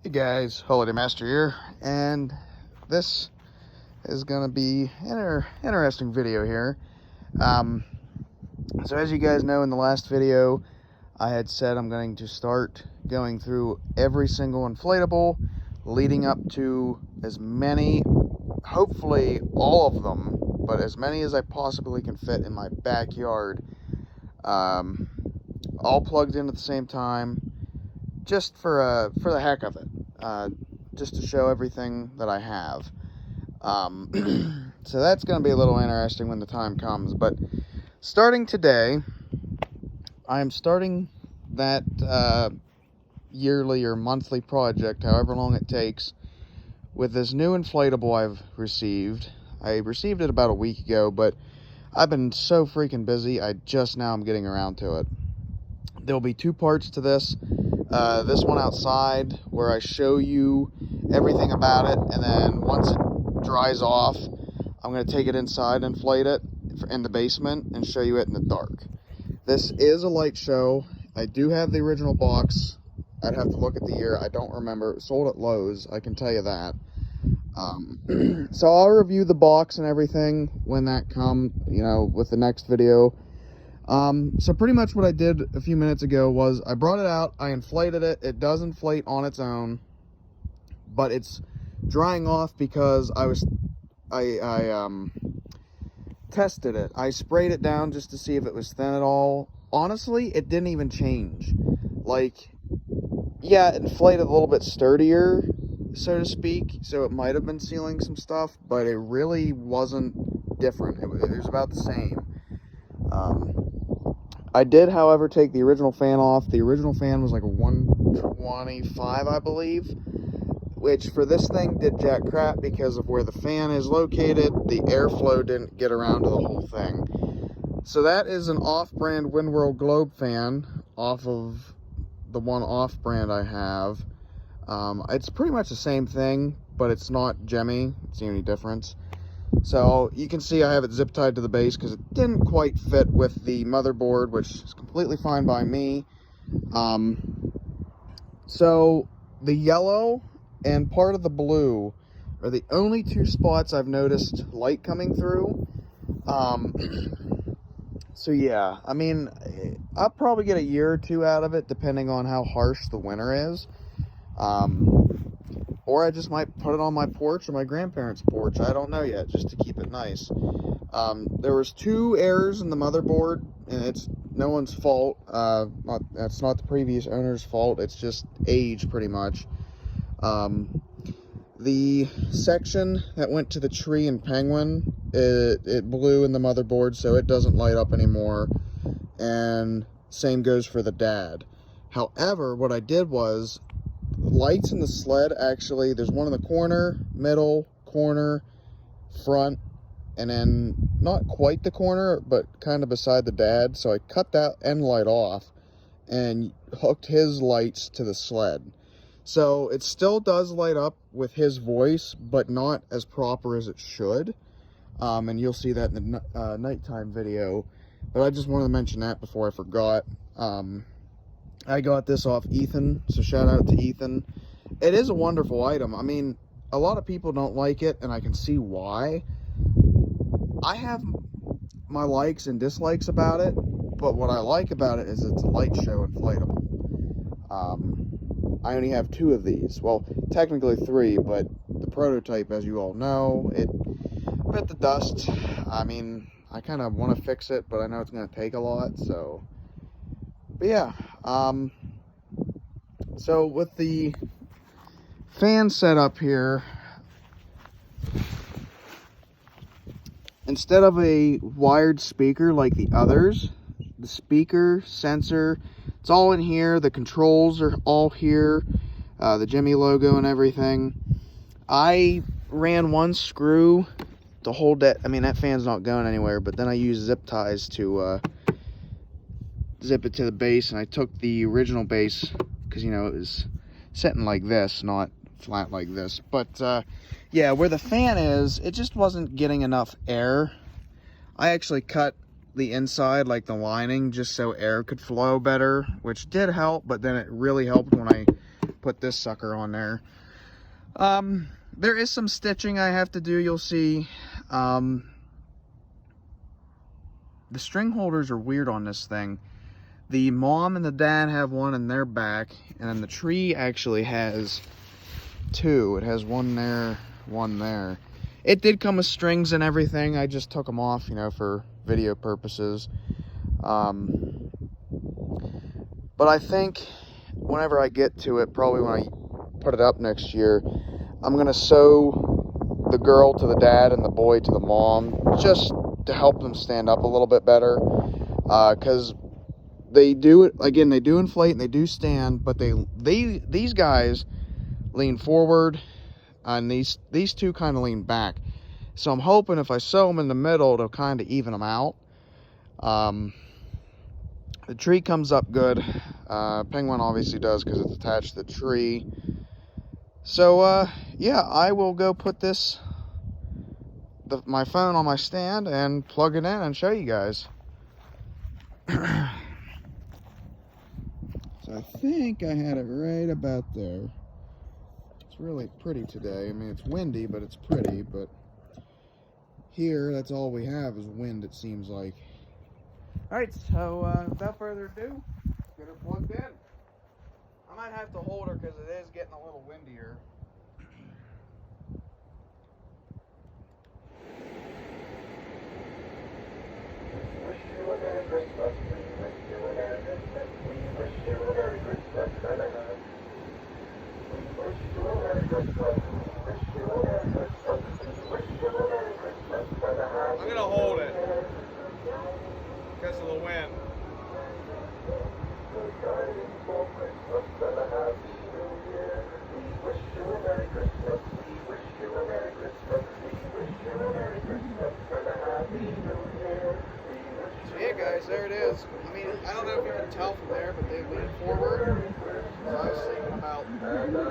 Hey guys, Holiday Master here, and this is going to be an interesting video here. So as you guys know, in the last video, I had said I'm going to start going through every single inflatable, leading up to as many, hopefully all of them, but as many as I possibly can fit in my backyard, all plugged in at the same time, just for the heck of it. Just to show everything that I have. So that's going to be a little interesting when the time comes. But starting today, I'm starting that yearly or monthly project, however long it takes, with this new inflatable I've received. I received it about a week ago, but I've been so freaking busy, I just now am getting around to it. There'll be two parts to this. This one outside, where I show you everything about it, and then once it dries off, I'm going to take it inside, inflate it in the basement, and show you it in the dark. This is a light show. I do have the original box. I'd have to look at the year. I don't remember. It was sold at Lowe's, I can tell you that. So I'll review the box and everything when that comes, with the next video. So pretty much what I did a few minutes ago was I brought it out, I inflated it. It does inflate on its own, but it's drying off because I tested it. I sprayed it down just to see if it was thin at all. Honestly, it didn't even change. Yeah, it inflated a little bit sturdier, so to speak, so it might have been sealing some stuff, but it really wasn't different. It was about the same. I did, however, take the original fan off. The original fan was like a 125, I believe, which for this thing did jack crap because of where the fan is located. The airflow didn't get around to the whole thing. So that is an off-brand Windworld Globe fan off of the one off-brand I have. It's pretty much the same thing, but it's not Gemmy. It's the only difference. So you can see I have it zip tied to the base because it didn't quite fit with the motherboard, which is completely fine by me. So the yellow and part of the blue are the only two spots I've noticed light coming through. So yeah, I mean, I'll probably get a year or two out of it depending on how harsh the winter is. Or I just might put it on my porch or my grandparents' porch. I don't know yet, just to keep it nice. There was two errors in the motherboard, and it's no one's fault. That's not the previous owner's fault. It's just age, pretty much. The section that went to the tree and penguin, it blew in the motherboard, so it doesn't light up anymore. And same goes for the dad. However, what I did was, lights in the sled, actually, there's one in the corner, middle, corner, front, and then not quite the corner, but kind of beside the dad. So I cut that end light off and hooked his lights to the sled. So it still does light up with his voice, but not as proper as it should. And you'll see that in the nighttime video. But I just wanted to mention that before I forgot. I got this off Ethan, so shout out to Ethan. It is a wonderful item. I mean, a lot of people don't like it, and I can see why. I have my likes and dislikes about it, but what I like about it is it's a light show inflatable. I only have two of these. Well, technically three, but the prototype, as you all know, it bit the dust. I mean, I kind of want to fix it, but I know it's going to take a lot, so... But yeah, so with the fan setup here, instead of a wired speaker like the others, the speaker, sensor, it's all in here. The controls are all here, the Gemmy logo and everything. I ran one screw to hold that. I mean, that fan's not going anywhere, but then I used zip ties to zip it to the base, and I took the original base because, it was sitting like this, not flat like this. But yeah, where the fan is, it just wasn't getting enough air. I actually cut the inside, like the lining, just so air could flow better, which did help, but then it really helped when I put this sucker on there. There is some stitching I have to do, you'll see. The string holders are weird on this thing. The mom and the dad have one in their back, and then the tree actually has two. It has one there, one there. It did come with strings and everything. I just took them off, you know, for video purposes. But I think whenever I get to it, probably when I put it up next year, I'm gonna sew the girl to the dad and the boy to the mom, just to help them stand up a little bit better. Because they do it again. They do inflate and they do stand, but these guys lean forward, and these two kind of lean back. So I'm hoping if I sew them in the middle, it'll kind of even them out. The tree comes up good. Penguin obviously does because it's attached to the tree. So yeah, I will go put my phone on my stand and plug it in and show you guys. So I think I had it right about there. It's really pretty today. I mean, it's windy, but it's pretty. But here, that's all we have is wind, it seems like. Alright, so without further ado, let's get her plugged in. I might have to hold her because it is getting a little windier. I'm gonna hold it because of the wind. So yeah, guys, there it is. I mean, I don't know if you can tell from there, but they lean forward. So I was thinking about doing that.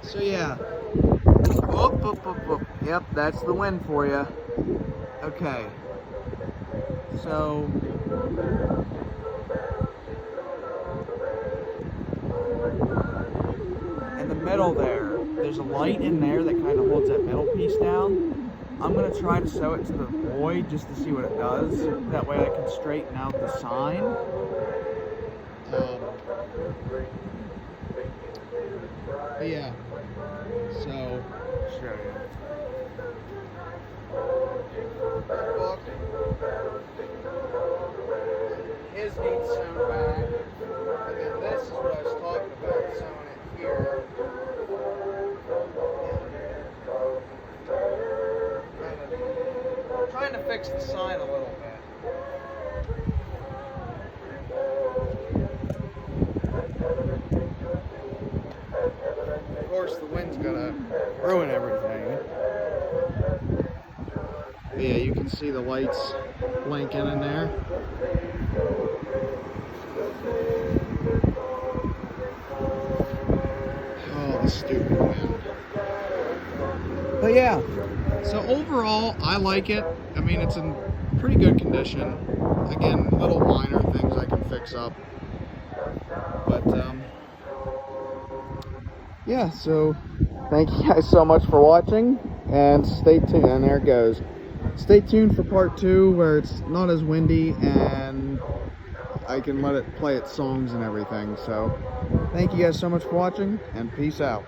So yeah. Whoop, whoop, whoop, whoop. Yep, that's the wind for you. Okay. So in the middle there's a light in there that kind of holds that middle piece down. I'm going to try to sew it to the void just to see what it does. That way I can straighten out the sign. But yeah, so show you. Book. His needs sewn back. And then this is what I was talking about, sewing it here. Trying to fix the sign a little bit. Of course, the wind's gonna ruin everything. But yeah, you can see the lights blinking in there. Oh, the stupid wind. But yeah, so overall, I like it. I mean, it's in pretty good condition. Again, little minor things I can fix up. But, yeah, so thank you guys so much for watching, and stay tuned. And there it goes. Stay tuned for part 2 where it's not as windy and I can let it play its songs and everything. So thank you guys so much for watching, and peace out.